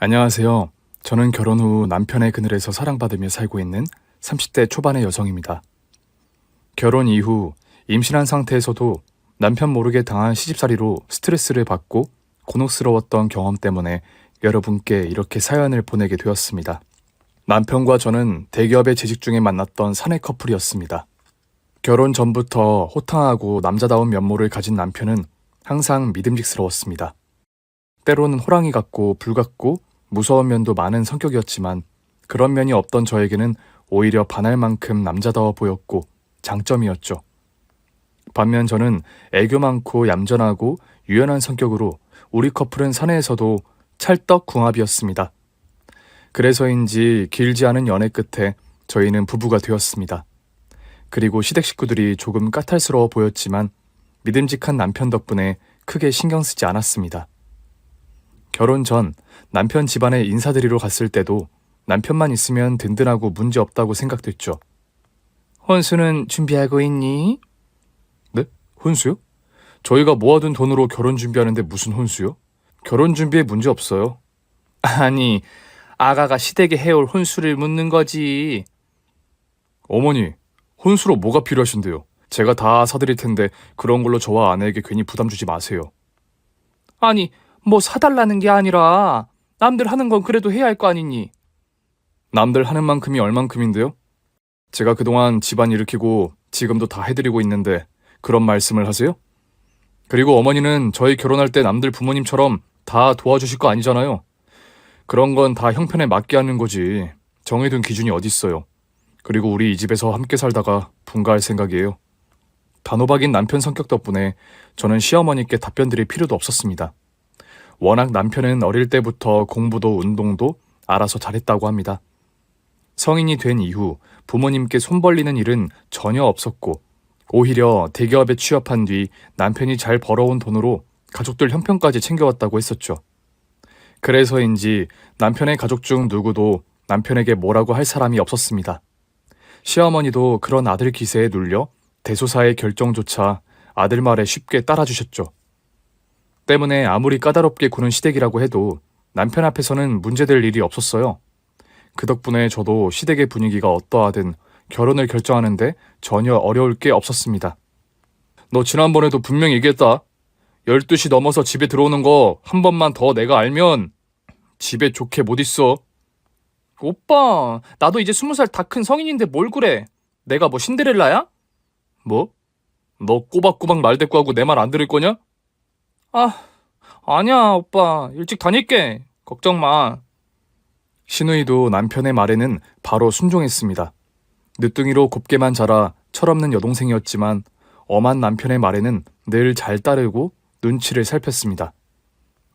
안녕하세요. 저는 결혼 후 남편의 그늘에서 사랑받으며 살고 있는 30대 초반의 여성입니다. 결혼 이후 임신한 상태에서도 남편 모르게 당한 시집살이로 스트레스를 받고 곤혹스러웠던 경험 때문에 여러분께 이렇게 사연을 보내게 되었습니다. 남편과 저는 대기업에 재직 중에 만났던 사내 커플이었습니다. 결혼 전부터 호탕하고 남자다운 면모를 가진 남편은 항상 믿음직스러웠습니다. 때로는 호랑이 같고 불같고 무서운 면도 많은 성격이었지만 그런 면이 없던 저에게는 오히려 반할 만큼 남자다워 보였고 장점이었죠. 반면 저는 애교 많고 얌전하고 유연한 성격으로 우리 커플은 사내에서도 찰떡궁합이었습니다. 그래서인지 길지 않은 연애 끝에 저희는 부부가 되었습니다. 그리고 시댁 식구들이 조금 까탈스러워 보였지만 믿음직한 남편 덕분에 크게 신경 쓰지 않았습니다. 결혼 전 남편 집안에 인사드리러 갔을 때도 남편만 있으면 든든하고 문제 없다고 생각됐죠. 혼수는 준비하고 있니? 네? 혼수요? 저희가 모아둔 돈으로 결혼 준비하는데 무슨 혼수요? 결혼 준비에 문제 없어요. 아니, 아가가 시댁에 해올 혼수를 묻는 거지. 어머니, 혼수로 뭐가 필요하신데요? 제가 다 사드릴 텐데 그런 걸로 저와 아내에게 괜히 부담 주지 마세요. 아니, 뭐 사달라는 게 아니라 남들 하는 건 그래도 해야 할 거 아니니? 남들 하는 만큼이 얼만큼인데요? 제가 그동안 집안 일으키고 지금도 다 해드리고 있는데 그런 말씀을 하세요? 그리고 어머니는 저희 결혼할 때 남들 부모님처럼 다 도와주실 거 아니잖아요. 그런 건 다 형편에 맞게 하는 거지. 정해둔 기준이 어딨어요. 그리고 우리 이 집에서 함께 살다가 분가할 생각이에요. 단호박인 남편 성격 덕분에 저는 시어머니께 답변 드릴 필요도 없었습니다. 워낙 남편은 어릴 때부터 공부도 운동도 알아서 잘했다고 합니다. 성인이 된 이후 부모님께 손 벌리는 일은 전혀 없었고 오히려 대기업에 취업한 뒤 남편이 잘 벌어온 돈으로 가족들 형편까지 챙겨왔다고 했었죠. 그래서인지 남편의 가족 중 누구도 남편에게 뭐라고 할 사람이 없었습니다. 시어머니도 그런 아들 기세에 눌려 대소사의 결정조차 아들 말에 쉽게 따라주셨죠. 때문에 아무리 까다롭게 구는 시댁이라고 해도 남편 앞에서는 문제될 일이 없었어요. 그 덕분에 저도 시댁의 분위기가 어떠하든 결혼을 결정하는데 전혀 어려울 게 없었습니다. 너 지난번에도 분명히 얘기했다. 12시 넘어서 집에 들어오는 거 한 번만 더 내가 알면 집에 좋게 못 있어. 오빠, 나도 이제 20살 다 큰 성인인데 뭘 그래? 내가 뭐 신데렐라야? 뭐? 너 꼬박꼬박 말대꾸하고 내 말 안 들을 거냐? 아, 아니야, 오빠. 일찍 다닐게. 걱정 마. 신우이도 남편의 말에는 바로 순종했습니다. 늦둥이로 곱게만 자라 철없는 여동생이었지만 엄한 남편의 말에는 늘 잘 따르고 눈치를 살폈습니다.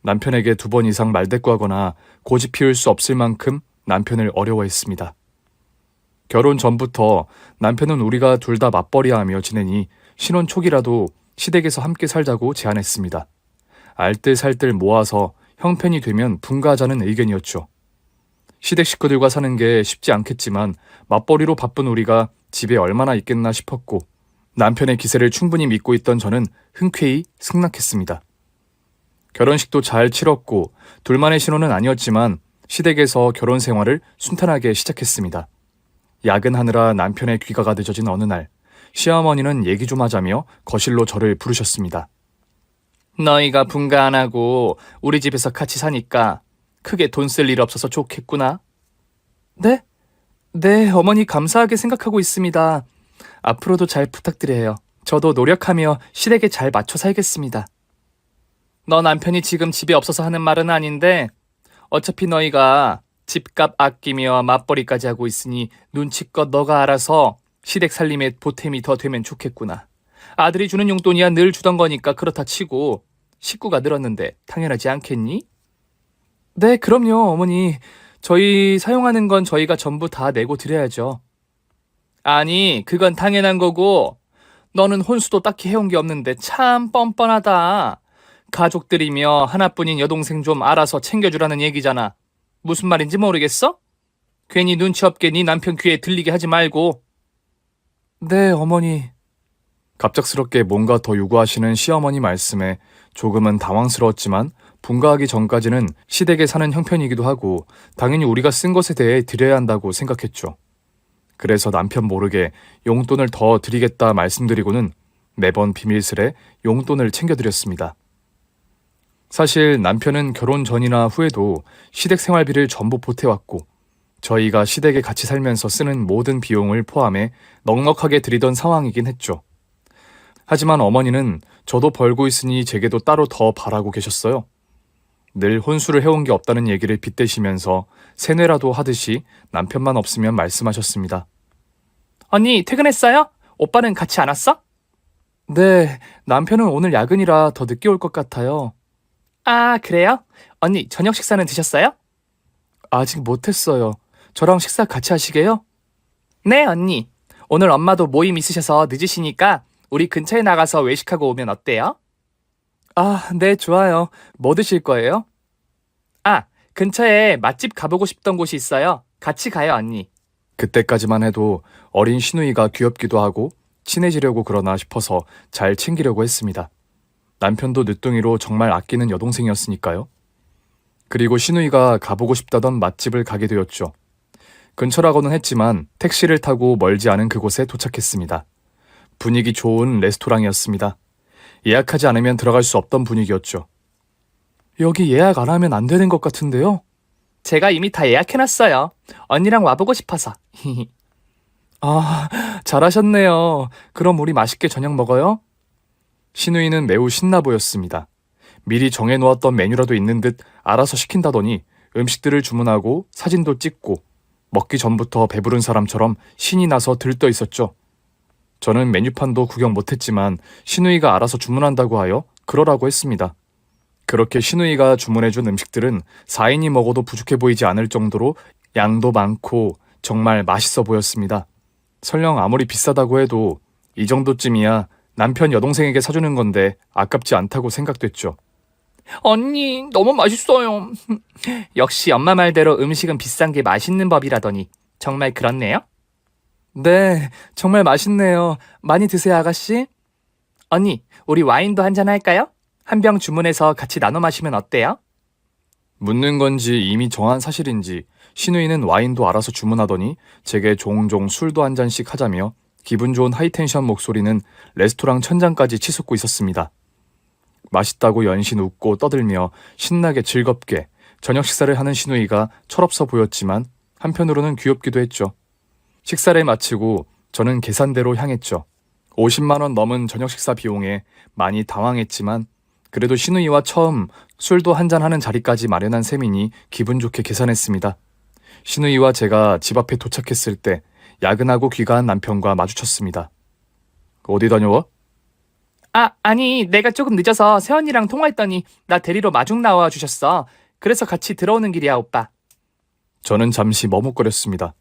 남편에게 2번 이상 말대꾸하거나 고집 피울 수 없을 만큼 남편을 어려워했습니다. 결혼 전부터 남편은 우리가 둘 다 맞벌이하며 지내니 신혼 초기라도 시댁에서 함께 살자고 제안했습니다. 알뜰살뜰 모아서 형편이 되면 분가하자는 의견이었죠. 시댁 식구들과 사는 게 쉽지 않겠지만 맞벌이로 바쁜 우리가 집에 얼마나 있겠나 싶었고 남편의 기세를 충분히 믿고 있던 저는 흔쾌히 승낙했습니다. 결혼식도 잘 치렀고 둘만의 신혼은 아니었지만 시댁에서 결혼 생활을 순탄하게 시작했습니다. 야근하느라 남편의 귀가가 늦어진 어느 날 시어머니는 얘기 좀 하자며 거실로 저를 부르셨습니다. 너희가 분가 안 하고 우리 집에서 같이 사니까 크게 돈 쓸 일 없어서 좋겠구나. 네? 네, 어머니 감사하게 생각하고 있습니다. 앞으로도 잘 부탁드려요. 저도 노력하며 시댁에 잘 맞춰 살겠습니다. 너 남편이 지금 집에 없어서 하는 말은 아닌데 어차피 너희가 집값 아끼며 맞벌이까지 하고 있으니 눈치껏 너가 알아서 시댁 살림에 보탬이 더 되면 좋겠구나. 아들이 주는 용돈이야 늘 주던 거니까 그렇다 치고 식구가 늘었는데 당연하지 않겠니? 네, 그럼요, 어머니. 저희 사용하는 건 저희가 전부 다 내고 드려야죠. 아니, 그건 당연한 거고 너는 혼수도 딱히 해온 게 없는데 참 뻔뻔하다. 가족들이며 하나뿐인 여동생 좀 알아서 챙겨주라는 얘기잖아. 무슨 말인지 모르겠어? 괜히 눈치 없게 네 남편 귀에 들리게 하지 말고. 네, 어머니. 갑작스럽게 뭔가 더 요구하시는 시어머니 말씀에 조금은 당황스러웠지만 분가하기 전까지는 시댁에 사는 형편이기도 하고 당연히 우리가 쓴 것에 대해 드려야 한다고 생각했죠. 그래서 남편 모르게 용돈을 더 드리겠다 말씀드리고는 매번 비밀스레 용돈을 챙겨드렸습니다. 사실 남편은 결혼 전이나 후에도 시댁 생활비를 전부 보태왔고 저희가 시댁에 같이 살면서 쓰는 모든 비용을 포함해 넉넉하게 드리던 상황이긴 했죠. 하지만 어머니는 저도 벌고 있으니 제게도 따로 더 바라고 계셨어요. 늘 혼수를 해온 게 없다는 얘기를 빗대시면서 세뇌라도 하듯이 남편만 없으면 말씀하셨습니다. 언니, 퇴근했어요? 오빠는 같이 안 왔어? 네, 남편은 오늘 야근이라 더 늦게 올 것 같아요. 아, 그래요? 언니, 저녁 식사는 드셨어요? 아직 못했어요. 저랑 식사 같이 하시게요? 네, 언니. 오늘 엄마도 모임 있으셔서 늦으시니까 우리 근처에 나가서 외식하고 오면 어때요? 아, 네, 좋아요. 뭐 드실 거예요? 아, 근처에 맛집 가보고 싶던 곳이 있어요. 같이 가요, 언니. 그때까지만 해도 어린 시누이가 귀엽기도 하고 친해지려고 그러나 싶어서 잘 챙기려고 했습니다. 남편도 늦둥이로 정말 아끼는 여동생이었으니까요. 그리고 시누이가 가보고 싶다던 맛집을 가게 되었죠. 근처라고는 했지만 택시를 타고 멀지 않은 그곳에 도착했습니다. 분위기 좋은 레스토랑이었습니다. 예약하지 않으면 들어갈 수 없던 분위기였죠. 여기 예약 안 하면 안 되는 것 같은데요? 제가 이미 다 예약해놨어요. 언니랑 와보고 싶어서. 아, 잘하셨네요. 그럼 우리 맛있게 저녁 먹어요? 시누이는 매우 신나 보였습니다. 미리 정해놓았던 메뉴라도 있는 듯 알아서 시킨다더니 음식들을 주문하고 사진도 찍고 먹기 전부터 배부른 사람처럼 신이 나서 들떠 있었죠. 저는 메뉴판도 구경 못했지만 시누이가 알아서 주문한다고 하여 그러라고 했습니다. 그렇게 시누이가 주문해준 음식들은 4인이 먹어도 부족해 보이지 않을 정도로 양도 많고 정말 맛있어 보였습니다. 설령 아무리 비싸다고 해도 이 정도쯤이야 남편 여동생에게 사주는 건데 아깝지 않다고 생각됐죠. 언니, 너무 맛있어요. 역시 엄마 말대로 음식은 비싼 게 맛있는 법이라더니 정말 그렇네요? 네, 정말 맛있네요. 많이 드세요, 아가씨. 언니, 우리 와인도 한잔 할까요? 한 병 주문해서 같이 나눠 마시면 어때요? 묻는 건지 이미 정한 사실인지 시누이는 와인도 알아서 주문하더니 제게 종종 술도 한 잔씩 하자며 기분 좋은 하이텐션 목소리는 레스토랑 천장까지 치솟고 있었습니다. 맛있다고 연신 웃고 떠들며 신나게 즐겁게 저녁 식사를 하는 시누이가 철없어 보였지만 한편으로는 귀엽기도 했죠. 식사를 마치고 저는 계산대로 향했죠. 50만 원 넘은 저녁 식사 비용에 많이 당황했지만 그래도 시누이와 처음 술도 한잔하는 자리까지 마련한 셈이니 기분 좋게 계산했습니다. 시누이와 제가 집 앞에 도착했을 때 야근하고 귀가한 남편과 마주쳤습니다. 어디 다녀와? 아니, 내가 조금 늦어서 새언니랑 통화했더니 나 데리러 마중 나와 주셨어. 그래서 같이 들어오는 길이야, 오빠. 저는 잠시 머뭇거렸습니다.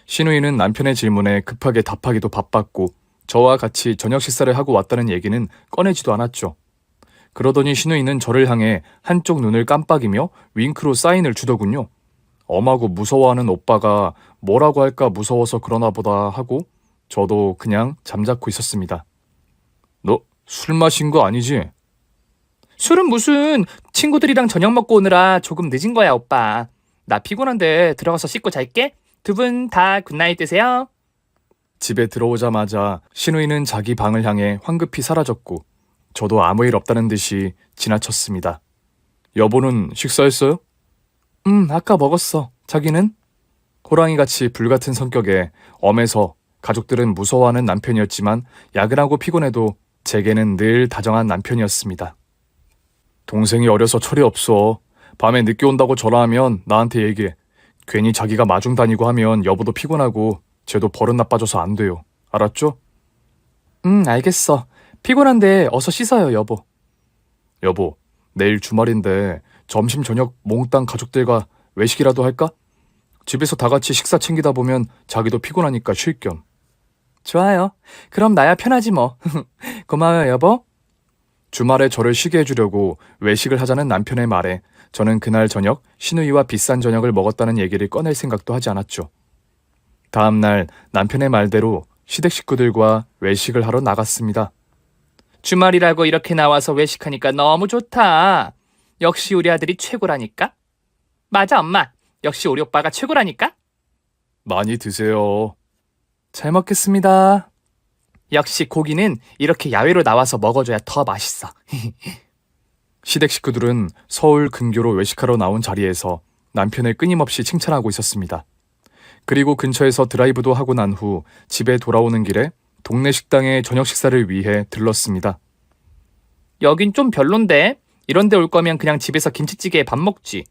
시누이는 남편의 질문에 급하게 답하기도 바빴고 저와 같이 저녁 식사를 하고 왔다는 얘기는 꺼내지도 않았죠. 그러더니 시누이는 저를 향해 한쪽 눈을 깜빡이며 윙크로 사인을 주더군요. 엄하고 무서워하는 오빠가 뭐라고 할까 무서워서 그러나 보다 하고 저도 그냥 잠자코 있었습니다. 너 술 마신 거 아니지? 술은 무슨, 친구들이랑 저녁 먹고 오느라 조금 늦은 거야, 오빠. 나 피곤한데 들어가서 씻고 잘게. 두 분 다 굿나잇 되세요. 집에 들어오자마자 시누이는 자기 방을 향해 황급히 사라졌고 저도 아무 일 없다는 듯이 지나쳤습니다. 여보는 식사했어요? 아까 먹었어. 자기는? 호랑이같이 불같은 성격에 엄해서 가족들은 무서워하는 남편이었지만 야근하고 피곤해도 제게는 늘 다정한 남편이었습니다. 동생이 어려서 철이 없어. 밤에 늦게 온다고 전화하면 나한테 얘기해. 괜히 자기가 마중 다니고 하면 여보도 피곤하고 쟤도 버릇 나빠져서 안 돼요. 알았죠? 알겠어. 피곤한데 어서 씻어요, 여보. 여보, 내일 주말인데 점심 저녁 몽땅 가족들과 외식이라도 할까? 집에서 다 같이 식사 챙기다 보면 자기도 피곤하니까 쉴 겸. 좋아요. 그럼 나야 편하지 뭐. 고마워요, 여보. 주말에 저를 쉬게 해주려고 외식을 하자는 남편의 말에 저는 그날 저녁 시누이와 비싼 저녁을 먹었다는 얘기를 꺼낼 생각도 하지 않았죠. 다음 날 남편의 말대로 시댁 식구들과 외식을 하러 나갔습니다. 주말이라고 이렇게 나와서 외식하니까 너무 좋다. 역시 우리 아들이 최고라니까. 맞아, 엄마. 역시 우리 오빠가 최고라니까. 많이 드세요. 잘 먹겠습니다. 역시 고기는 이렇게 야외로 나와서 먹어줘야 더 맛있어. 시댁 식구들은 서울 근교로 외식하러 나온 자리에서 남편을 끊임없이 칭찬하고 있었습니다. 그리고 근처에서 드라이브도 하고 난 후 집에 돌아오는 길에 동네 식당에 저녁 식사를 위해 들렀습니다. 여긴 좀 별론데. 이런 데 올 거면 그냥 집에서 김치찌개에 밥 먹지.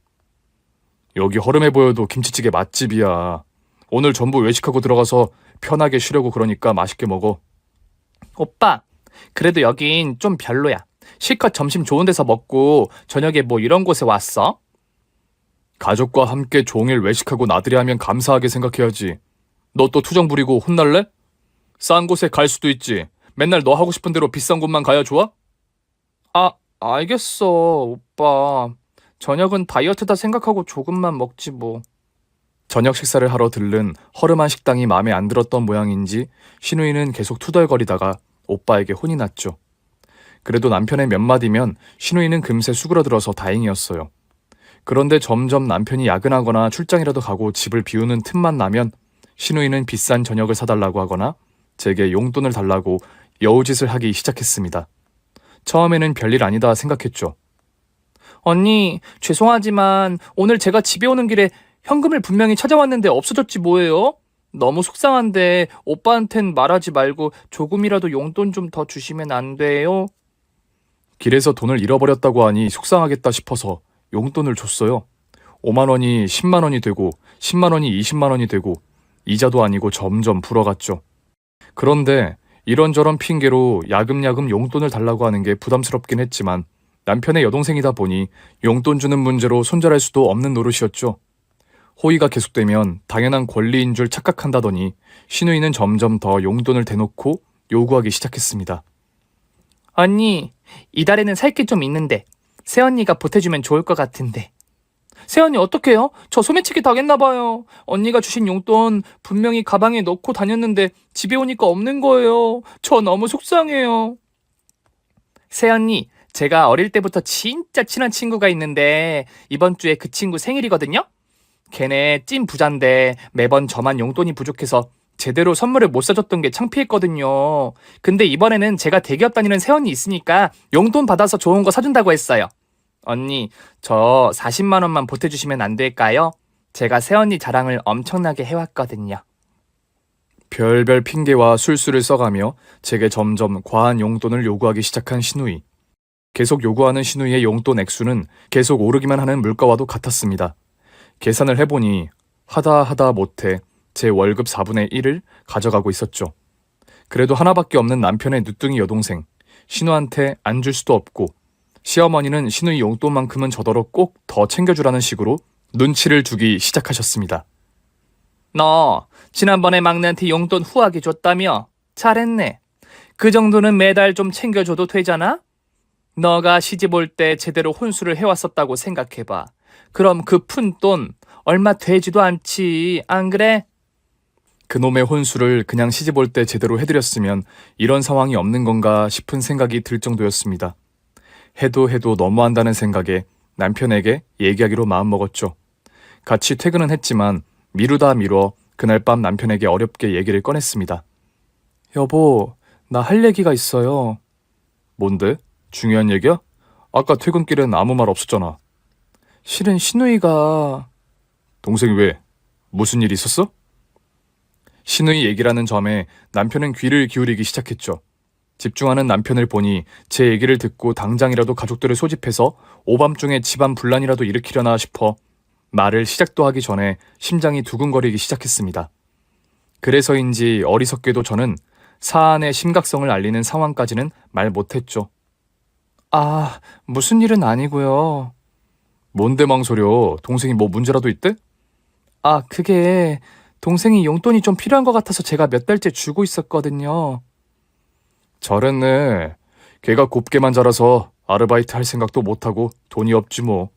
여기 허름해 보여도 김치찌개 맛집이야. 오늘 전부 외식하고 들어가서 편하게 쉬려고 그러니까 맛있게 먹어. 오빠, 그래도 여긴 좀 별로야. 실컷 점심 좋은 데서 먹고 저녁에 뭐 이런 곳에 왔어? 가족과 함께 종일 외식하고 나들이 하면 감사하게 생각해야지. 너 또 투정 부리고 혼날래? 싼 곳에 갈 수도 있지. 맨날 너 하고 싶은 대로 비싼 곳만 가야 좋아? 알겠어, 오빠. 저녁은 다이어트다 생각하고 조금만 먹지 뭐. 저녁 식사를 하러 들른 허름한 식당이 마음에 안 들었던 모양인지 신우이는 계속 투덜거리다가 오빠에게 혼이 났죠. 그래도 남편의 몇 마디면 신우이는 금세 수그러들어서 다행이었어요. 그런데 점점 남편이 야근하거나 출장이라도 가고 집을 비우는 틈만 나면 신우이는 비싼 저녁을 사달라고 하거나 제게 용돈을 달라고 여우짓을 하기 시작했습니다. 처음에는 별일 아니다 생각했죠. 언니, 죄송하지만 오늘 제가 집에 오는 길에 현금을 분명히 찾아왔는데 없어졌지 뭐예요? 너무 속상한데 오빠한텐 말하지 말고 조금이라도 용돈 좀 더 주시면 안 돼요? 길에서 돈을 잃어버렸다고 하니 속상하겠다 싶어서 용돈을 줬어요. 5만 원이 10만 원이 되고 10만 원이 20만 원이 되고 이자도 아니고 점점 불어갔죠. 그런데 이런저런 핑계로 야금야금 용돈을 달라고 하는 게 부담스럽긴 했지만 남편의 여동생이다 보니 용돈 주는 문제로 손절할 수도 없는 노릇이었죠. 호의가 계속되면 당연한 권리인 줄 착각한다더니 신우이는 점점 더 용돈을 대놓고 요구하기 시작했습니다. 언니, 이달에는 살 게 좀 있는데 새언니가 보태주면 좋을 것 같은데. 새언니 어떡해요? 저 소매치기 당했나봐요. 언니가 주신 용돈 분명히 가방에 넣고 다녔는데 집에 오니까 없는 거예요. 저 너무 속상해요. 새언니, 제가 어릴 때부터 진짜 친한 친구가 있는데 이번 주에 그 친구 생일이거든요? 걔네 찐 부잔데 매번 저만 용돈이 부족해서 제대로 선물을 못 사줬던 게 창피했거든요. 근데 이번에는 제가 대기업 다니는 새언니 있으니까 용돈 받아서 좋은 거 사준다고 했어요. 언니, 저 40만 원만 보태주시면 안 될까요? 제가 새언니 자랑을 엄청나게 해왔거든요. 별별 핑계와 술수를 써가며 제게 점점 과한 용돈을 요구하기 시작한 신우이. 계속 요구하는 신우이의 용돈 액수는 계속 오르기만 하는 물가와도 같았습니다. 계산을 해보니 하다 못해 제 월급 4분의 1을 가져가고 있었죠. 그래도 하나밖에 없는 남편의 늦둥이 여동생, 신우한테 안 줄 수도 없고 시어머니는 신우이 용돈만큼은 저더러 꼭 더 챙겨주라는 식으로 눈치를 주기 시작하셨습니다. 너 지난번에 막내한테 용돈 후하게 줬다며? 잘했네. 그 정도는 매달 좀 챙겨줘도 되잖아? 너가 시집 올 때 제대로 혼수를 해왔었다고 생각해봐. 그럼 그 푼 돈 얼마 되지도 않지, 안 그래? 그놈의 혼수를 그냥 시집 올 때 제대로 해드렸으면 이런 상황이 없는 건가 싶은 생각이 들 정도였습니다. 해도 너무한다는 생각에 남편에게 얘기하기로 마음먹었죠. 같이 퇴근은 했지만 미루다 미뤄 그날 밤 남편에게 어렵게 얘기를 꺼냈습니다. 여보, 나 할 얘기가 있어요. 뭔데? 중요한 얘기야? 아까 퇴근길엔 아무 말 없었잖아. 실은 신우이가... 동생이 왜? 무슨 일 있었어? 신우이 얘기라는 점에 남편은 귀를 기울이기 시작했죠. 집중하는 남편을 보니 제 얘기를 듣고 당장이라도 가족들을 소집해서 오밤중에 집안 분란이라도 일으키려나 싶어 말을 시작도 하기 전에 심장이 두근거리기 시작했습니다. 그래서인지 어리석게도 저는 사안의 심각성을 알리는 상황까지는 말 못했죠. 아, 무슨 일은 아니고요. 뭔데 망설여? 동생이 뭐 문제라도 있대? 아, 그게 동생이 용돈이 좀 필요한 것 같아서 제가 몇 달째 주고 있었거든요. 잘했네. 걔가 곱게만 자라서 아르바이트 할 생각도 못하고 돈이 없지 뭐.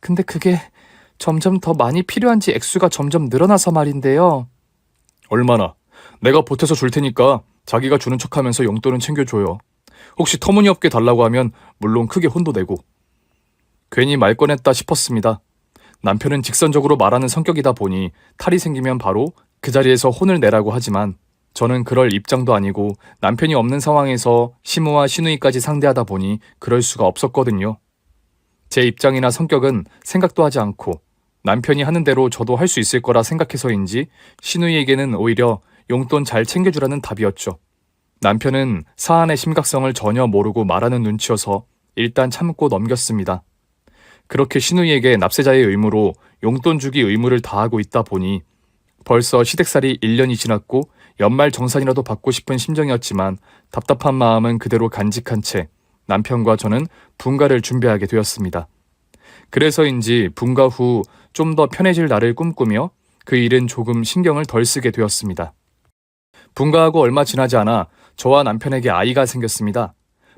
근데 그게 점점 더 많이 필요한지 액수가 점점 늘어나서 말인데요. 얼마나? 내가 보태서 줄 테니까 자기가 주는 척하면서 용돈은 챙겨줘요. 혹시 터무니없게 달라고 하면 물론 크게 혼도 내고. 괜히 말 꺼냈다 싶었습니다. 남편은 직선적으로 말하는 성격이다 보니 탈이 생기면 바로 그 자리에서 혼을 내라고 하지만 저는 그럴 입장도 아니고 남편이 없는 상황에서 시무와 시누이까지 상대하다 보니 그럴 수가 없었거든요. 제 입장이나 성격은 생각도 하지 않고 남편이 하는 대로 저도 할 수 있을 거라 생각해서인지 시누이에게는 오히려 용돈 잘 챙겨주라는 답이었죠. 남편은 사안의 심각성을 전혀 모르고 말하는 눈치여서 일단 참고 넘겼습니다. 그렇게 시누이에게 납세자의 의무로 용돈 주기 의무를 다하고 있다 보니 벌써 시댁살이 1년이 지났고 연말 정산이라도 받고 싶은 심정이었지만 답답한 마음은 그대로 간직한 채 남편과 저는 분가를 준비하게 되었습니다. 그래서인지 분가 후 좀 더 편해질 날을 꿈꾸며 그 일은 조금 신경을 덜 쓰게 되었습니다. 분가하고 얼마 지나지 않아 저와 남편에게 아이가 생겼습니다.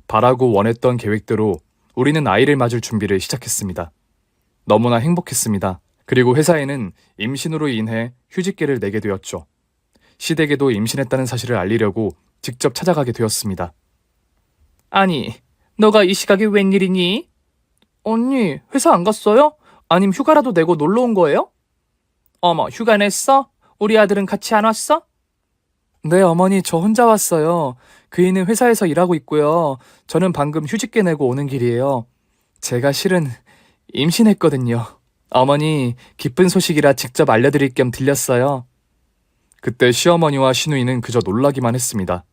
바라고 원했던 계획대로 우리는 아이를 맞을 준비를 시작했습니다. 너무나 행복했습니다. 그리고 회사에는 임신으로 인해 휴직계를 내게 되었죠. 시댁에도 임신했다는 사실을 알리려고 직접 찾아가게 되었습니다. 아니, 너가 이 시각에 웬일이니? 언니, 회사 안 갔어요? 아님 휴가라도 내고 놀러 온 거예요? 어머, 휴가 냈어? 우리 아들은 같이 안 왔어? 네, 어머니, 저 혼자 왔어요. 그이는 회사에서 일하고 있고요. 저는 방금 휴직계 내고 오는 길이에요. 제가 실은 임신했거든요. 어머니, 기쁜 소식이라 직접 알려드릴 겸 들렸어요. 그때 시어머니와 시누이는 그저 놀라기만 했습니다.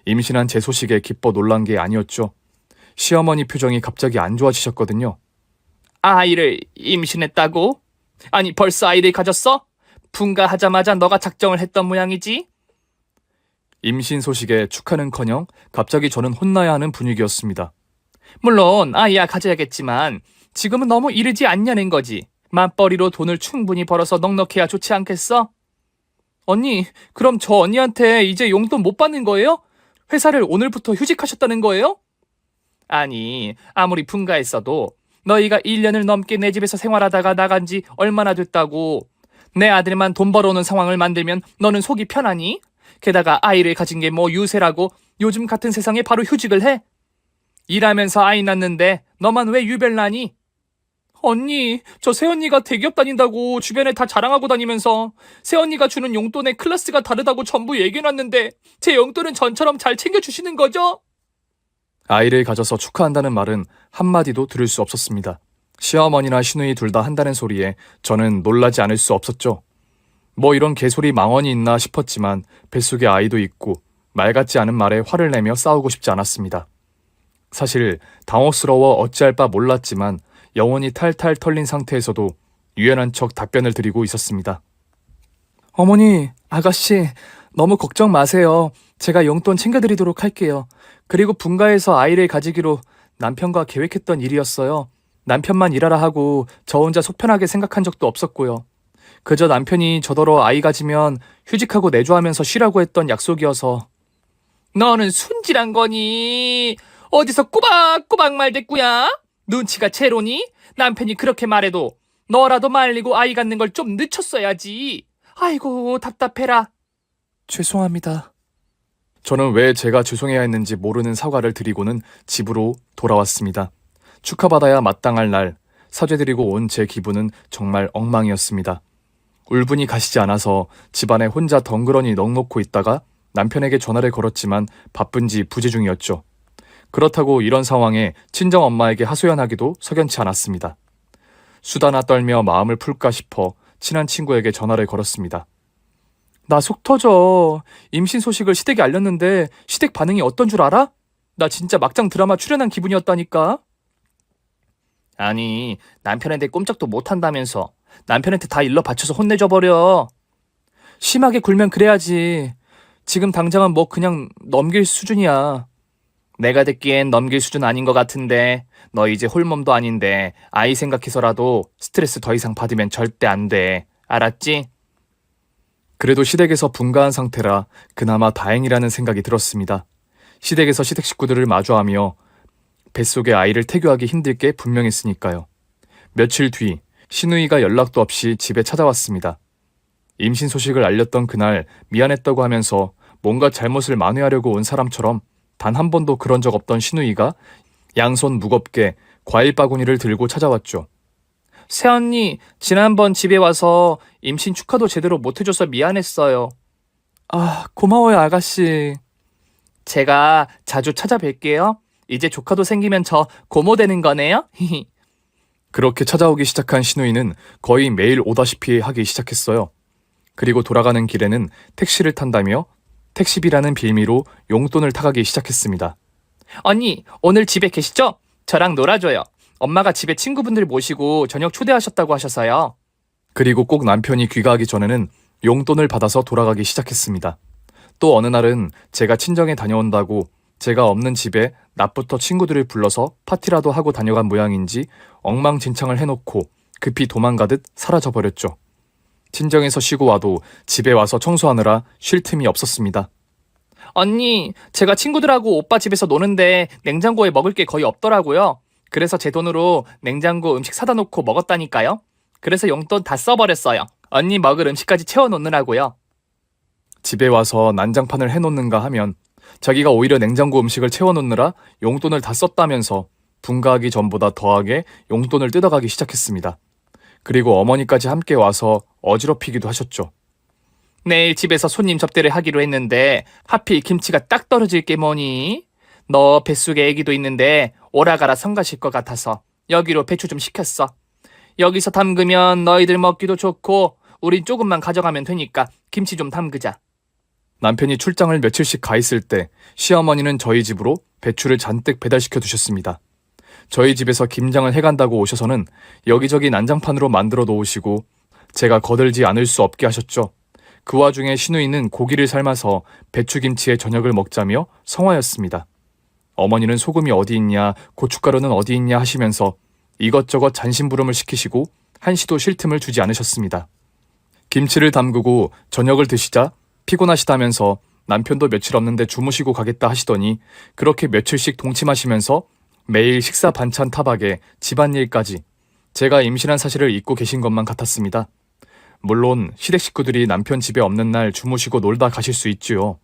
임신한 제 소식에 기뻐 놀란 게 아니었죠. 시어머니 표정이 갑자기 안 좋아지셨거든요. 아이를 임신했다고? 아니, 벌써 아이를 가졌어? 분가하자마자 너가 작정을 했던 모양이지? 임신 소식에 축하는커녕 갑자기 저는 혼나야 하는 분위기였습니다. 물론 아이야 가져야겠지만 지금은 너무 이르지 않냐는 거지. 맞벌이로 돈을 충분히 벌어서 넉넉해야 좋지 않겠어? 언니, 그럼 저 언니한테 이제 용돈 못 받는 거예요? 회사를 오늘부터 휴직하셨다는 거예요? 아니, 아무리 분가했어도 너희가 1년을 넘게 내 집에서 생활하다가 나간 지 얼마나 됐다고. 내 아들만 돈 벌어오는 상황을 만들면 너는 속이 편하니? 게다가 아이를 가진 게 뭐 유세라고 요즘 같은 세상에 바로 휴직을 해? 일하면서 아이 낳는데 너만 왜 유별나니? 언니, 저 새언니가 대기업 다닌다고 주변에 다 자랑하고 다니면서 새언니가 주는 용돈의 클래스가 다르다고 전부 얘기해놨는데 제 용돈은 전처럼 잘 챙겨주시는 거죠? 아이를 가져서 축하한다는 말은 한마디도 들을 수 없었습니다. 시어머니나 시누이 둘 다 한다는 소리에 저는 놀라지 않을 수 없었죠. 뭐 이런 개소리 망언이 있나 싶었지만 뱃속에 아이도 있고 말 같지 않은 말에 화를 내며 싸우고 싶지 않았습니다. 사실 당혹스러워 어찌할 바 몰랐지만 영혼이 탈탈 털린 상태에서도 유연한 척 답변을 드리고 있었습니다. 어머니, 아가씨, 너무 걱정 마세요. 제가 용돈 챙겨드리도록 할게요. 그리고 분가에서 아이를 가지기로 남편과 계획했던 일이었어요. 남편만 일하라 하고 저 혼자 속편하게 생각한 적도 없었고요. 그저 남편이 저더러 아이 가지면 휴직하고 내조하면서 쉬라고 했던 약속이어서. 너는 순진한 거니? 어디서 꼬박꼬박 말대꾸야? 눈치가 채로니? 남편이 그렇게 말해도 너라도 말리고 아이 갖는 걸 좀 늦췄어야지. 아이고, 답답해라. 죄송합니다. 저는 왜 제가 죄송해야 했는지 모르는 사과를 드리고는 집으로 돌아왔습니다. 축하받아야 마땅할 날, 사죄드리고 온 제 기분은 정말 엉망이었습니다. 울분이 가시지 않아서 집안에 혼자 덩그러니 넋놓고 있다가 남편에게 전화를 걸었지만 바쁜지 부재 중이었죠. 그렇다고 이런 상황에 친정엄마에게 하소연하기도 석연치 않았습니다. 수다나 떨며 마음을 풀까 싶어 친한 친구에게 전화를 걸었습니다. 나 속 터져. 임신 소식을 시댁에 알렸는데 시댁 반응이 어떤 줄 알아? 나 진짜 막장 드라마 출연한 기분이었다니까. 아니, 남편한테 꼼짝도 못한다면서 남편한테 다 일러 바쳐서 혼내줘 버려. 심하게 굴면 그래야지. 지금 당장은 뭐 그냥 넘길 수준이야. 내가 듣기엔 넘길 수준 아닌 것 같은데 너 이제 홀몸도 아닌데 아이 생각해서라도 스트레스 더 이상 받으면 절대 안 돼. 알았지? 그래도 시댁에서 분가한 상태라 그나마 다행이라는 생각이 들었습니다. 시댁에서 시댁 식구들을 마주하며 뱃속에 아이를 태교하기 힘들 게 분명했으니까요. 며칠 뒤 시누이가 연락도 없이 집에 찾아왔습니다. 임신 소식을 알렸던 그날 미안했다고 하면서 뭔가 잘못을 만회하려고 온 사람처럼 단 한 번도 그런 적 없던 시누이가 양손 무겁게 과일 바구니를 들고 찾아왔죠. 새언니, 지난번 집에 와서 임신 축하도 제대로 못 해줘서 미안했어요. 아, 고마워요, 아가씨. 제가 자주 찾아뵐게요. 이제 조카도 생기면 저 고모 되는 거네요? 그렇게 찾아오기 시작한 시누이는 거의 매일 오다시피 하기 시작했어요. 그리고 돌아가는 길에는 택시를 탄다며 택시비라는 빌미로 용돈을 타가기 시작했습니다. 언니, 오늘 집에 계시죠? 저랑 놀아줘요. 엄마가 집에 친구분들 모시고 저녁 초대하셨다고 하셔서요. 그리고 꼭 남편이 귀가하기 전에는 용돈을 받아서 돌아가기 시작했습니다. 또 어느 날은 제가 친정에 다녀온다고 제가 없는 집에 낮부터 친구들을 불러서 파티라도 하고 다녀간 모양인지 엉망진창을 해놓고 급히 도망가듯 사라져버렸죠. 친정에서 쉬고 와도 집에 와서 청소하느라 쉴 틈이 없었습니다. 언니, 제가 친구들하고 오빠 집에서 노는데 냉장고에 먹을 게 거의 없더라고요. 그래서 제 돈으로 냉장고 음식 사다 놓고 먹었다니까요. 그래서 용돈 다 써버렸어요. 언니 먹을 음식까지 채워놓느라고요. 집에 와서 난장판을 해놓는가 하면 자기가 오히려 냉장고 음식을 채워놓느라 용돈을 다 썼다면서 분가하기 전보다 더하게 용돈을 뜯어가기 시작했습니다. 그리고 어머니까지 함께 와서 어지럽히기도 하셨죠. 내일 집에서 손님 접대를 하기로 했는데 하필 김치가 딱 떨어질 게 뭐니? 너 뱃속에 애기도 있는데 오라가라 성가실 것 같아서 여기로 배추 좀 시켰어. 여기서 담그면 너희들 먹기도 좋고 우린 조금만 가져가면 되니까 김치 좀 담그자. 남편이 출장을 며칠씩 가 있을 때 시어머니는 저희 집으로 배추를 잔뜩 배달시켜 두셨습니다. 저희 집에서 김장을 해간다고 오셔서는 여기저기 난장판으로 만들어 놓으시고 제가 거들지 않을 수 없게 하셨죠. 그 와중에 시누이는 고기를 삶아서 배추김치에 저녁을 먹자며 성화였습니다. 어머니는 소금이 어디 있냐, 고춧가루는 어디 있냐 하시면서 이것저것 잔심부름을 시키시고 한시도 쉴 틈을 주지 않으셨습니다. 김치를 담그고 저녁을 드시자 피곤하시다면서 남편도 며칠 없는데 주무시고 가겠다 하시더니 그렇게 며칠씩 동침하시면서 매일 식사 반찬 타박에 집안일까지 제가 임신한 사실을 잊고 계신 것만 같았습니다. 물론 시댁 식구들이 남편 집에 없는 날 주무시고 놀다 가실 수 있지요.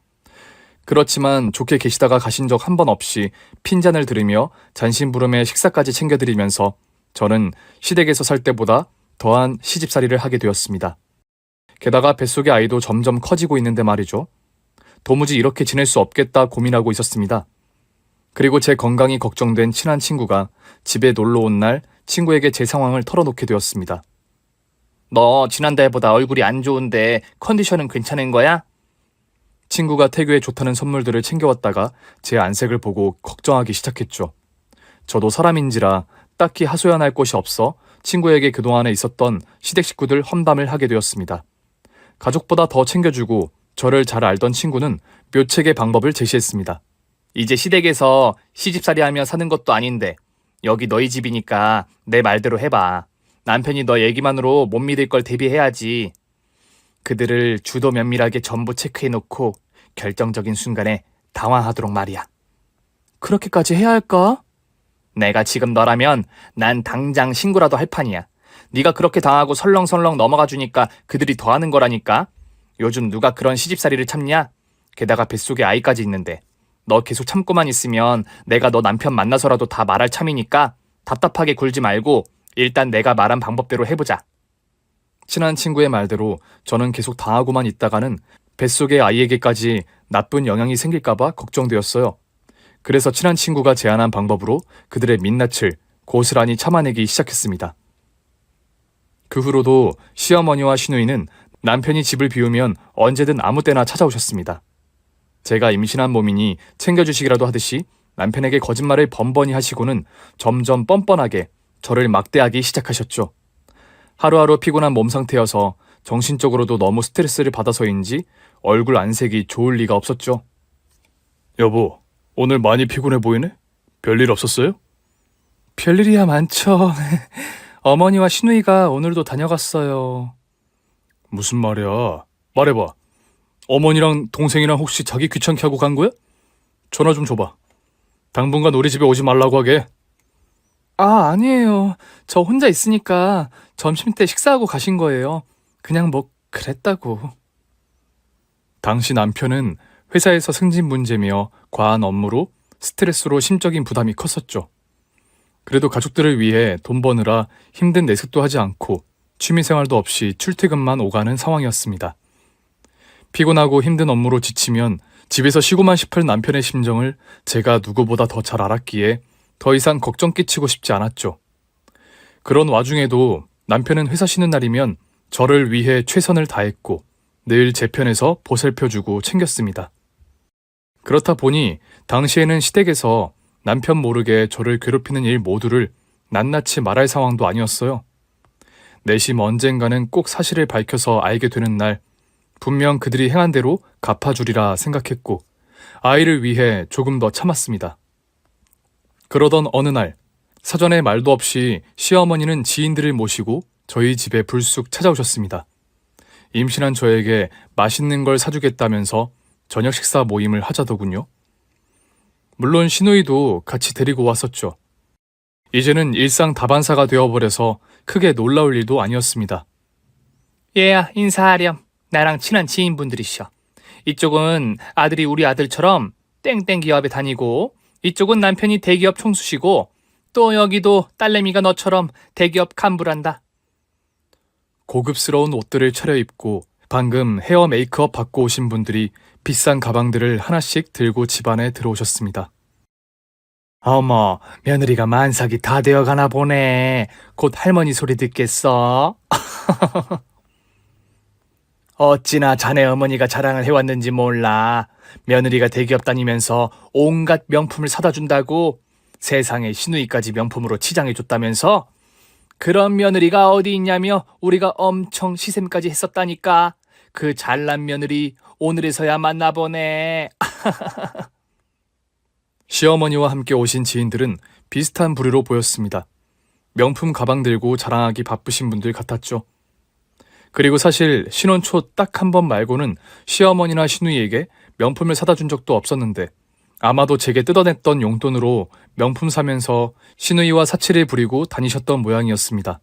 그렇지만 좋게 계시다가 가신 적 한 번 없이 핀잔을 들으며 잔심부름에 식사까지 챙겨드리면서 저는 시댁에서 살 때보다 더한 시집살이를 하게 되었습니다. 게다가 뱃속의 아이도 점점 커지고 있는데 말이죠. 도무지 이렇게 지낼 수 없겠다 고민하고 있었습니다. 그리고 제 건강이 걱정된 친한 친구가 집에 놀러 온 날 친구에게 제 상황을 털어놓게 되었습니다. 너 지난달보다 얼굴이 안 좋은데 컨디션은 괜찮은 거야? 친구가 태교에 좋다는 선물들을 챙겨왔다가 제 안색을 보고 걱정하기 시작했죠. 저도 사람인지라 딱히 하소연할 곳이 없어 친구에게 그동안에 있었던 시댁 식구들 험담을 하게 되었습니다. 가족보다 더 챙겨주고 저를 잘 알던 친구는 묘책의 방법을 제시했습니다. 이제 시댁에서 시집살이하며 사는 것도 아닌데 여기 너희 집이니까 내 말대로 해봐. 남편이 너 얘기만으로 못 믿을 걸 대비해야지. 그들을 주도 면밀하게 전부 체크해놓고 결정적인 순간에 당황하도록 말이야. 그렇게까지 해야 할까? 내가 지금 너라면 난 당장 신고라도 할 판이야. 네가 그렇게 당하고 설렁설렁 넘어가 주니까 그들이 더 하는 거라니까. 요즘 누가 그런 시집살이를 참냐? 게다가 뱃속에 아이까지 있는데 너 계속 참고만 있으면 내가 너 남편 만나서라도 다 말할 참이니까 답답하게 굴지 말고 일단 내가 말한 방법대로 해보자. 친한 친구의 말대로 저는 계속 당하고만 있다가는 뱃속의 아이에게까지 나쁜 영향이 생길까봐 걱정되었어요. 그래서 친한 친구가 제안한 방법으로 그들의 민낯을 고스란히 참아내기 시작했습니다. 그 후로도 시어머니와 시누이는 남편이 집을 비우면 언제든 아무 때나 찾아오셨습니다. 제가 임신한 몸이니 챙겨주시기라도 하듯이 남편에게 거짓말을 번번이 하시고는 점점 뻔뻔하게 저를 막대하기 시작하셨죠. 하루하루 피곤한 몸 상태여서 정신적으로도 너무 스트레스를 받아서인지 얼굴 안색이 좋을 리가 없었죠. 여보, 오늘 많이 피곤해 보이네? 별일 없었어요? 별일이야 많죠. 어머니와 시누이가 오늘도 다녀갔어요. 무슨 말이야? 말해봐. 어머니랑 동생이랑 혹시 자기 귀찮게 하고 간 거야? 전화 좀 줘봐. 당분간 우리 집에 오지 말라고 하게. 아, 아니에요. 저 혼자 있으니까 점심때 식사하고 가신 거예요. 그냥 뭐 그랬다고. 당시 남편은 회사에서 승진 문제며 과한 업무로 스트레스로 심적인 부담이 컸었죠. 그래도 가족들을 위해 돈 버느라 힘든 내색도 하지 않고 취미생활도 없이 출퇴근만 오가는 상황이었습니다. 피곤하고 힘든 업무로 지치면 집에서 쉬고만 싶을 남편의 심정을 제가 누구보다 더 잘 알았기에 더 이상 걱정 끼치고 싶지 않았죠. 그런 와중에도 남편은 회사 쉬는 날이면 저를 위해 최선을 다했고 늘 제 편에서 보살펴주고 챙겼습니다. 그렇다 보니 당시에는 시댁에서 남편 모르게 저를 괴롭히는 일 모두를 낱낱이 말할 상황도 아니었어요. 내심 언젠가는 꼭 사실을 밝혀서 알게 되는 날 분명 그들이 행한 대로 갚아주리라 생각했고 아이를 위해 조금 더 참았습니다. 그러던 어느 날 사전에 말도 없이 시어머니는 지인들을 모시고 저희 집에 불쑥 찾아오셨습니다. 임신한 저에게 맛있는 걸 사주겠다면서 저녁 식사 모임을 하자더군요. 물론 시누이도 같이 데리고 왔었죠. 이제는 일상 다반사가 되어버려서 크게 놀라울 일도 아니었습니다. 얘야, 인사하렴. 나랑 친한 지인분들이셔. 이쪽은 아들이 우리 아들처럼 땡땡 기업에 다니고 이쪽은 남편이 대기업 총수시고 또 여기도 딸내미가 너처럼 대기업 간부란다. 고급스러운 옷들을 차려입고 방금 헤어 메이크업 받고 오신 분들이 비싼 가방들을 하나씩 들고 집안에 들어오셨습니다. 어머, 며느리가 만삭이 다 되어가나 보네. 곧 할머니 소리 듣겠어. 어찌나 자네 어머니가 자랑을 해왔는지 몰라. 며느리가 대기업 다니면서 온갖 명품을 사다 준다고 세상에 시누이까지 명품으로 치장해줬다면서? 그런 며느리가 어디 있냐며 우리가 엄청 시샘까지 했었다니까. 그 잘난 며느리 오늘에서야 만나보네. 시어머니와 함께 오신 지인들은 비슷한 부류로 보였습니다. 명품 가방 들고 자랑하기 바쁘신 분들 같았죠. 그리고 사실 신혼 초 딱 한 번 말고는 시어머니나 시누이에게 명품을 사다 준 적도 없었는데 아마도 제게 뜯어냈던 용돈으로 명품 사면서 시누이와 사치를 부리고 다니셨던 모양이었습니다.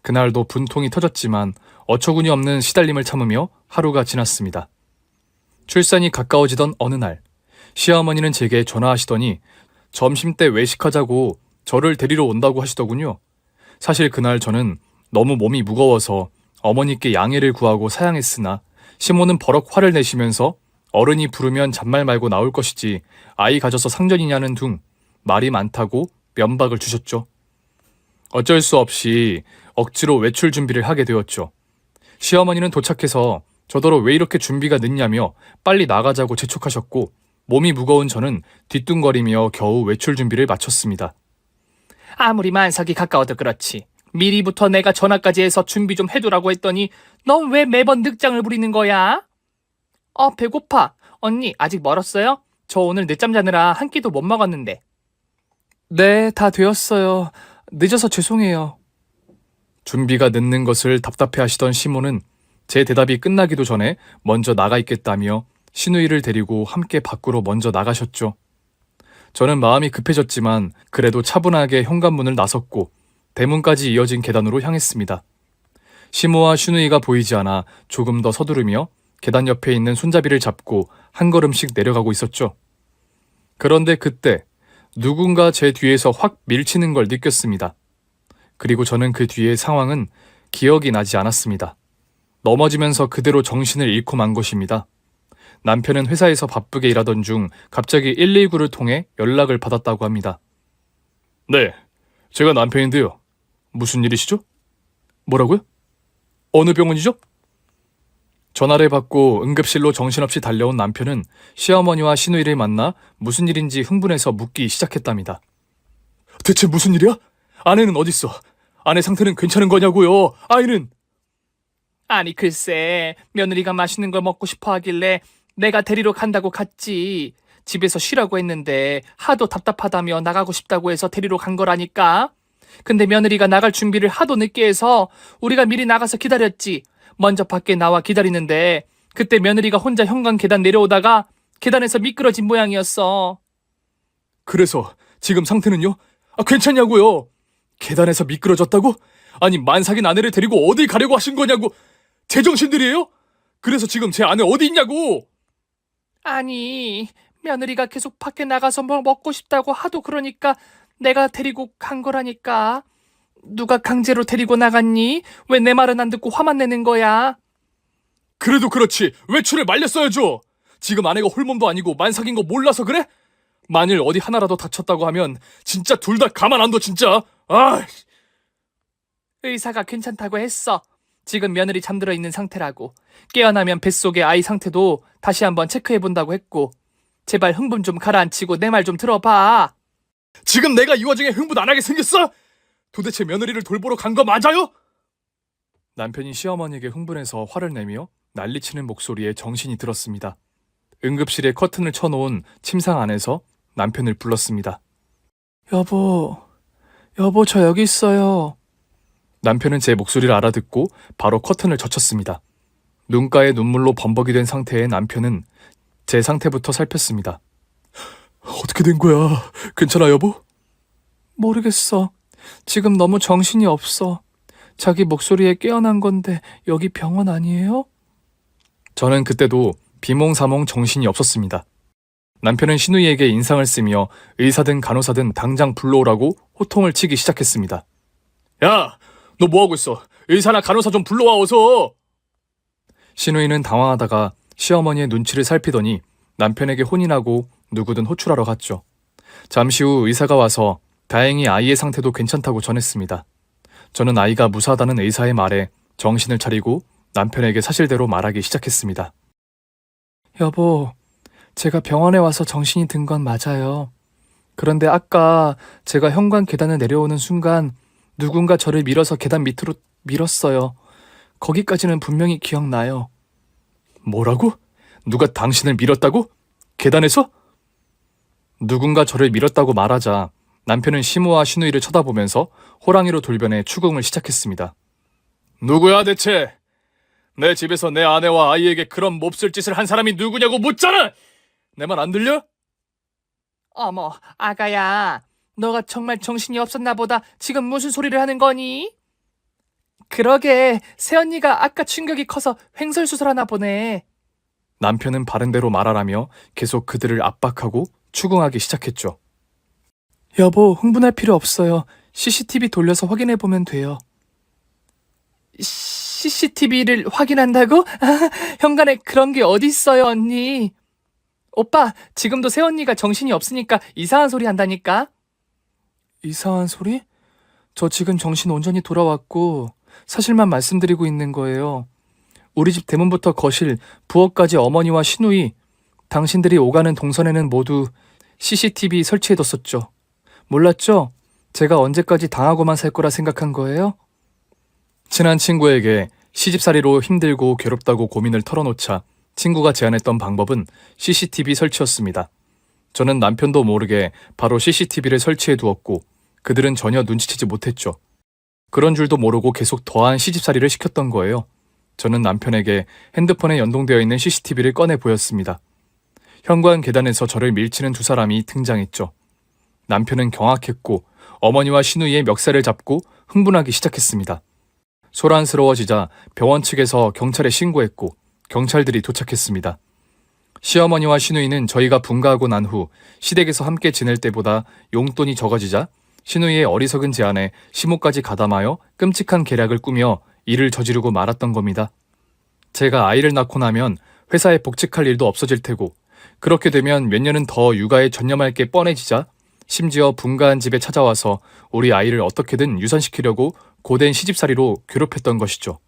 그날도 분통이 터졌지만 어처구니 없는 시달림을 참으며 하루가 지났습니다. 출산이 가까워지던 어느 날 시어머니는 제게 전화하시더니 점심때 외식하자고 저를 데리러 온다고 하시더군요. 사실 그날 저는 너무 몸이 무거워서 어머니께 양해를 구하고 사양했으나 시모는 버럭 화를 내시면서 어른이 부르면 잔말 말고 나올 것이지 아이 가져서 상전이냐는 둥 말이 많다고 면박을 주셨죠. 어쩔 수 없이 억지로 외출 준비를 하게 되었죠. 시어머니는 도착해서 저더러 왜 이렇게 준비가 늦냐며 빨리 나가자고 재촉하셨고 몸이 무거운 저는 뒤뚱거리며 겨우 외출 준비를 마쳤습니다. 아무리 만삭이 가까워도 그렇지. 미리부터 내가 전화까지 해서 준비 좀 해두라고 했더니 넌 왜 매번 늑장을 부리는 거야? 배고파. 언니 아직 멀었어요? 저 오늘 늦잠 자느라 한 끼도 못 먹었는데. 네, 다 되었어요. 늦어서 죄송해요. 준비가 늦는 것을 답답해하시던 시모는 제 대답이 끝나기도 전에 먼저 나가 있겠다며 시누이를 데리고 함께 밖으로 먼저 나가셨죠. 저는 마음이 급해졌지만 그래도 차분하게 현관문을 나섰고 대문까지 이어진 계단으로 향했습니다. 시모와 시누이가 보이지 않아 조금 더 서두르며 계단 옆에 있는 손잡이를 잡고 한 걸음씩 내려가고 있었죠. 그런데 그때 누군가 제 뒤에서 확 밀치는 걸 느꼈습니다. 그리고 저는 그 뒤의 상황은 기억이 나지 않았습니다. 넘어지면서 그대로 정신을 잃고 만 것입니다. 남편은 회사에서 바쁘게 일하던 중 갑자기 119를 통해 연락을 받았다고 합니다. 네, 제가 남편인데요. 무슨 일이시죠? 뭐라고요? 어느 병원이죠? 전화를 받고 응급실로 정신없이 달려온 남편은 시어머니와 시누이를 만나 무슨 일인지 흥분해서 묻기 시작했답니다. 대체 무슨 일이야? 아내는 어딨어? 아내 상태는 괜찮은 거냐고요? 아이는? 아니 글쎄, 며느리가 맛있는 걸 먹고 싶어 하길래 내가 데리러 간다고 갔지. 집에서 쉬라고 했는데 하도 답답하다며 나가고 싶다고 해서 데리러 간 거라니까. 근데 며느리가 나갈 준비를 하도 늦게 해서 우리가 미리 나가서 기다렸지. 먼저 밖에 나와 기다리는데 그때 며느리가 혼자 현관 계단 내려오다가 계단에서 미끄러진 모양이었어. 그래서 지금 상태는요? 괜찮냐고요? 계단에서 미끄러졌다고? 아니 만삭인 아내를 데리고 어딜 가려고 하신 거냐고. 제정신들이에요? 그래서 지금 제 아내 어디 있냐고. 아니 며느리가 계속 밖에 나가서 뭘 먹고 싶다고 하도 그러니까 내가 데리고 간 거라니까. 누가 강제로 데리고 나갔니? 왜 내 말은 안 듣고 화만 내는 거야? 그래도 그렇지. 외출을 말렸어야죠. 지금 아내가 홀몸도 아니고 만삭인 거 몰라서 그래? 만일 어디 하나라도 다쳤다고 하면 진짜 둘 다 가만 안 둬 진짜. 아, 의사가 괜찮다고 했어. 지금 며느리 잠들어 있는 상태라고. 깨어나면 뱃속의 아이 상태도 다시 한번 체크해본다고 했고. 제발 흥분 좀 가라앉히고 내 말 좀 들어봐. 지금 내가 이 와중에 흥분 안 하게 생겼어? 도대체 며느리를 돌보러 간 거 맞아요? 남편이 시어머니에게 흥분해서 화를 내며 난리치는 목소리에 정신이 들었습니다. 응급실에 커튼을 쳐놓은 침상 안에서 남편을 불렀습니다. 여보, 저 여기 있어요. 남편은 제 목소리를 알아듣고 바로 커튼을 젖혔습니다. 눈가에 눈물로 범벅이 된 상태의 남편은 제 상태부터 살폈습니다. 어떻게 된 거야? 괜찮아, 여보? 모르겠어. 지금 너무 정신이 없어. 자기 목소리에 깨어난 건데 여기 병원 아니에요? 저는 그때도 비몽사몽 정신이 없었습니다. 남편은 신우이에게 인상을 쓰며 의사든 간호사든 당장 불러오라고 호통을 치기 시작했습니다. 야, 너 뭐하고 있어? 의사나 간호사 좀 불러와 어서! 신우이는 당황하다가 시어머니의 눈치를 살피더니 남편에게 혼인하고 누구든 호출하러 갔죠. 잠시 후 의사가 와서 다행히 아이의 상태도 괜찮다고 전했습니다. 저는 아이가 무사하다는 의사의 말에 정신을 차리고 남편에게 사실대로 말하기 시작했습니다. 여보, 제가 병원에 와서 정신이 든 건 맞아요. 그런데 아까 제가 현관 계단을 내려오는 순간 누군가 저를 밀어서 계단 밑으로 밀었어요. 거기까지는 분명히 기억나요. 뭐라고? 누가 당신을 밀었다고? 계단에서? 누군가 저를 밀었다고 말하자 남편은 시무와 신우이를 쳐다보면서 호랑이로 돌변해 추궁을 시작했습니다. 누구야 대체? 내 집에서 내 아내와 아이에게 그런 몹쓸 짓을 한 사람이 누구냐고 묻잖아! 내 말 안 들려? 어머, 아가야. 너가 정말 정신이 없었나 보다. 지금 무슨 소리를 하는 거니? 그러게, 새언니가 아까 충격이 커서 횡설수설하나 보네. 남편은 바른 대로 말하라며 계속 그들을 압박하고 추궁하기 시작했죠. 여보, 흥분할 필요 없어요. CCTV 돌려서 확인해 보면 돼요. CCTV를 확인한다고? 현관에 그런 게 어디 있어요, 언니? 오빠, 지금도 새언니가 정신이 없으니까 이상한 소리 한다니까? 이상한 소리? 저 지금 정신 온전히 돌아왔고 사실만 말씀드리고 있는 거예요. 우리 집 대문부터 거실, 부엌까지 어머니와 시누이, 당신들이 오가는 동선에는 모두 CCTV 설치해뒀었죠. 몰랐죠? 제가 언제까지 당하고만 살 거라 생각한 거예요? 친한 친구에게 시집살이로 힘들고 괴롭다고 고민을 털어놓자 친구가 제안했던 방법은 CCTV 설치였습니다. 저는 남편도 모르게 바로 CCTV를 설치해 두었고 그들은 전혀 눈치채지 못했죠. 그런 줄도 모르고 계속 더한 시집살이를 시켰던 거예요. 저는 남편에게 핸드폰에 연동되어 있는 CCTV를 꺼내 보였습니다. 현관 계단에서 저를 밀치는 두 사람이 등장했죠. 남편은 경악했고 어머니와 시누이의 멱살을 잡고 흥분하기 시작했습니다. 소란스러워지자 병원 측에서 경찰에 신고했고 경찰들이 도착했습니다. 시어머니와 시누이는 저희가 분가하고 난 후 시댁에서 함께 지낼 때보다 용돈이 적어지자 시누이의 어리석은 제안에 시모까지 가담하여 끔찍한 계략을 꾸며 일을 저지르고 말았던 겁니다. 제가 아이를 낳고 나면 회사에 복직할 일도 없어질 테고 그렇게 되면 몇 년은 더 육아에 전념할 게 뻔해지자 심지어 분가한 집에 찾아와서 우리 아이를 어떻게든 유산시키려고 고된 시집살이로 괴롭혔던 것이죠.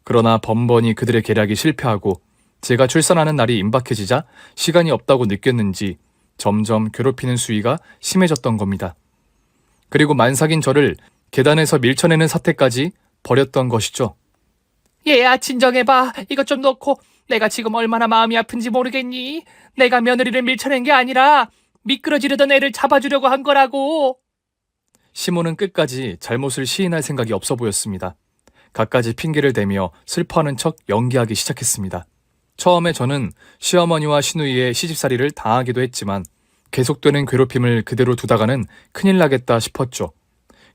그러나 번번이 그들의 계략이 실패하고 제가 출산하는 날이 임박해지자 시간이 없다고 느꼈는지 점점 괴롭히는 수위가 심해졌던 겁니다. 그리고 만삭인 저를 계단에서 밀쳐내는 사태까지 벌였던 것이죠. 얘야, 진정해봐. 이것 좀 놓고. 내가 지금 얼마나 마음이 아픈지 모르겠니? 내가 며느리를 밀쳐낸 게 아니라 미끄러지려던 애를 잡아주려고 한 거라고. 시모는 끝까지 잘못을 시인할 생각이 없어 보였습니다. 갖가지 핑계를 대며 슬퍼하는 척 연기하기 시작했습니다. 처음에 저는 시어머니와 시누이의 시집살이를 당하기도 했지만 계속되는 괴롭힘을 그대로 두다가는 큰일 나겠다 싶었죠.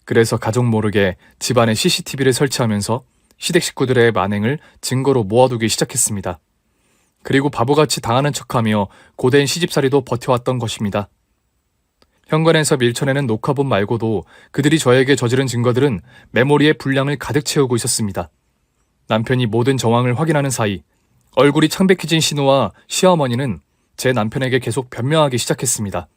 그래서 가족 모르게 집안에 CCTV를 설치하면서 시댁 식구들의 만행을 증거로 모아두기 시작했습니다. 그리고 바보같이 당하는 척하며 고된 시집살이도 버텨왔던 것입니다. 현관에서 밀쳐내는 녹화본 말고도 그들이 저에게 저지른 증거들은 메모리의 분량을 가득 채우고 있었습니다. 남편이 모든 정황을 확인하는 사이 얼굴이 창백해진 신우와 시어머니는 제 남편에게 계속 변명하기 시작했습니다.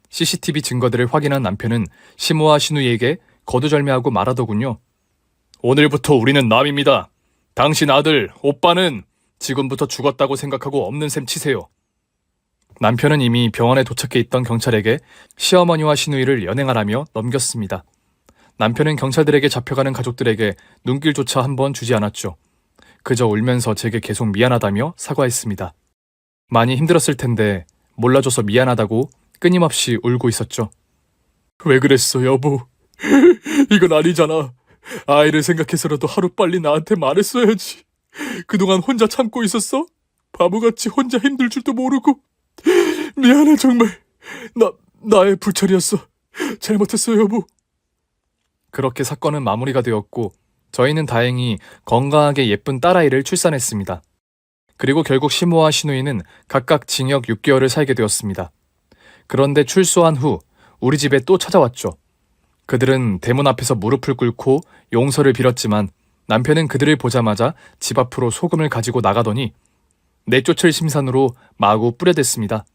CCTV 증거들을 확인한 남편은 시모와 신우에게 거두절미하고 말하더군요. 오늘부터 우리는 남입니다. 당신 아들, 오빠는 지금부터 죽었다고 생각하고 없는 셈 치세요. 남편은 이미 병원에 도착해 있던 경찰에게 시어머니와 시누이를 연행하라며 넘겼습니다. 남편은 경찰들에게 잡혀가는 가족들에게 눈길조차 한번 주지 않았죠. 그저 울면서 제게 계속 미안하다며 사과했습니다. 많이 힘들었을 텐데 몰라줘서 미안하다고 끊임없이 울고 있었죠. 왜 그랬어, 여보? 이건 아니잖아. 아이를 생각해서라도 하루빨리 나한테 말했어야지. 그동안 혼자 참고 있었어? 바보같이 혼자 힘들 줄도 모르고. 미안해, 정말. 나의 불찰이었어. 잘못했어, 여보. 그렇게 사건은 마무리가 되었고 저희는 다행히 건강하게 예쁜 딸아이를 출산했습니다. 그리고 결국 시모와 시누이는 각각 징역 6개월을 살게 되었습니다. 그런데 출소한 후 우리 집에 또 찾아왔죠. 그들은 대문 앞에서 무릎을 꿇고 용서를 빌었지만 남편은 그들을 보자마자 집 앞으로 소금을 가지고 나가더니 내쫓을 심산으로 마구 뿌려댔습니다.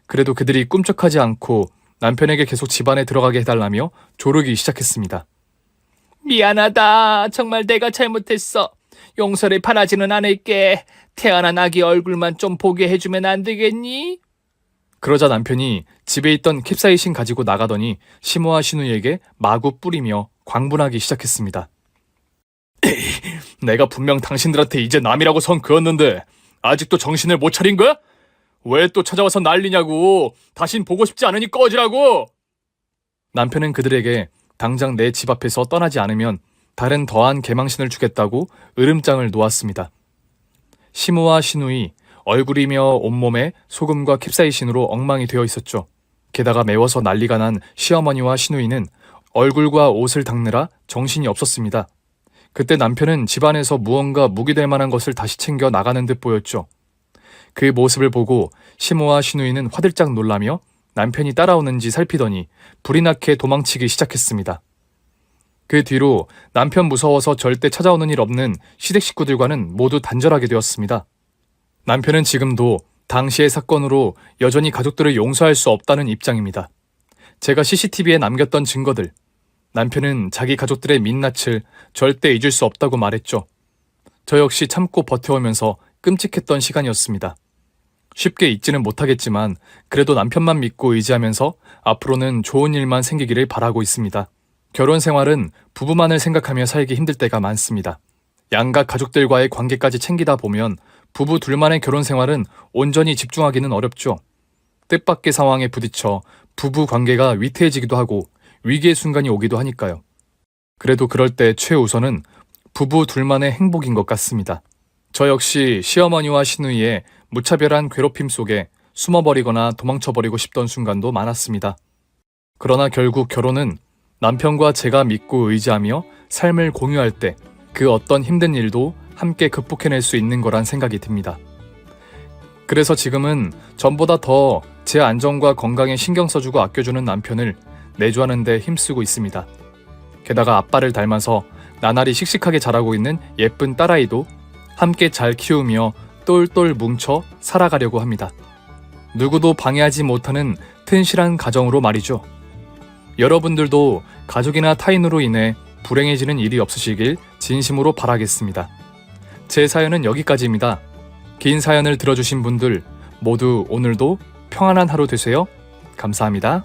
그래도 그들이 꿈쩍하지 않고 남편에게 계속 집 안에 들어가게 해달라며 조르기 시작했습니다. 미안하다. 정말 내가 잘못했어. 용서를 바라지는 않을게. 태어난 아기 얼굴만 좀 보게 해주면 안 되겠니? 그러자 남편이 집에 있던 캡사이신 가지고 나가더니 시모와 시누이에게 마구 뿌리며 광분하기 시작했습니다. 내가 분명 당신들한테 이제 남이라고 선 그었는데 아직도 정신을 못 차린 거야? 왜 또 찾아와서 난리냐고. 다신 보고 싶지 않으니 꺼지라고. 남편은 그들에게 당장 내 집 앞에서 떠나지 않으면 다른 더한 개망신을 주겠다고 으름장을 놓았습니다. 시모와 시누이 얼굴이며 온몸에 소금과 캡사이신으로 엉망이 되어 있었죠. 게다가 매워서 난리가 난 시어머니와 시누이는 얼굴과 옷을 닦느라 정신이 없었습니다. 그때 남편은 집안에서 무언가 무기될 만한 것을 다시 챙겨 나가는 듯 보였죠. 그 모습을 보고 시모와 시누이는 화들짝 놀라며 남편이 따라오는지 살피더니 불이 나게 도망치기 시작했습니다. 그 뒤로 남편 무서워서 절대 찾아오는 일 없는 시댁 식구들과는 모두 단절하게 되었습니다. 남편은 지금도 당시의 사건으로 여전히 가족들을 용서할 수 없다는 입장입니다. 제가 CCTV에 남겼던 증거들, 남편은 자기 가족들의 민낯을 절대 잊을 수 없다고 말했죠. 저 역시 참고 버텨오면서 끔찍했던 시간이었습니다. 쉽게 잊지는 못하겠지만 그래도 남편만 믿고 의지하면서 앞으로는 좋은 일만 생기기를 바라고 있습니다. 결혼 생활은 부부만을 생각하며 살기 힘들 때가 많습니다. 양가 가족들과의 관계까지 챙기다 보면 부부 둘만의 결혼 생활은 온전히 집중하기는 어렵죠. 뜻밖의 상황에 부딪혀 부부 관계가 위태해지기도 하고 위기의 순간이 오기도 하니까요. 그래도 그럴 때 최우선은 부부 둘만의 행복인 것 같습니다. 저 역시 시어머니와 시누이의 무차별한 괴롭힘 속에 숨어버리거나 도망쳐버리고 싶던 순간도 많았습니다. 그러나 결국 결혼은 남편과 제가 믿고 의지하며 삶을 공유할 때 그 어떤 힘든 일도 함께 극복해낼 수 있는 거란 생각이 듭니다. 그래서 지금은 전보다 더 제 안전과 건강에 신경 써주고 아껴주는 남편을 내조하는 데 힘쓰고 있습니다. 게다가 아빠를 닮아서 나날이 씩씩하게 자라고 있는 예쁜 딸아이도 함께 잘 키우며 똘똘 뭉쳐 살아가려고 합니다. 누구도 방해하지 못하는 튼실한 가정으로 말이죠. 여러분들도 가족이나 타인으로 인해 불행해지는 일이 없으시길 진심으로 바라겠습니다. 제 사연은 여기까지입니다. 긴 사연을 들어주신 분들 모두 오늘도 평안한 하루 되세요. 감사합니다.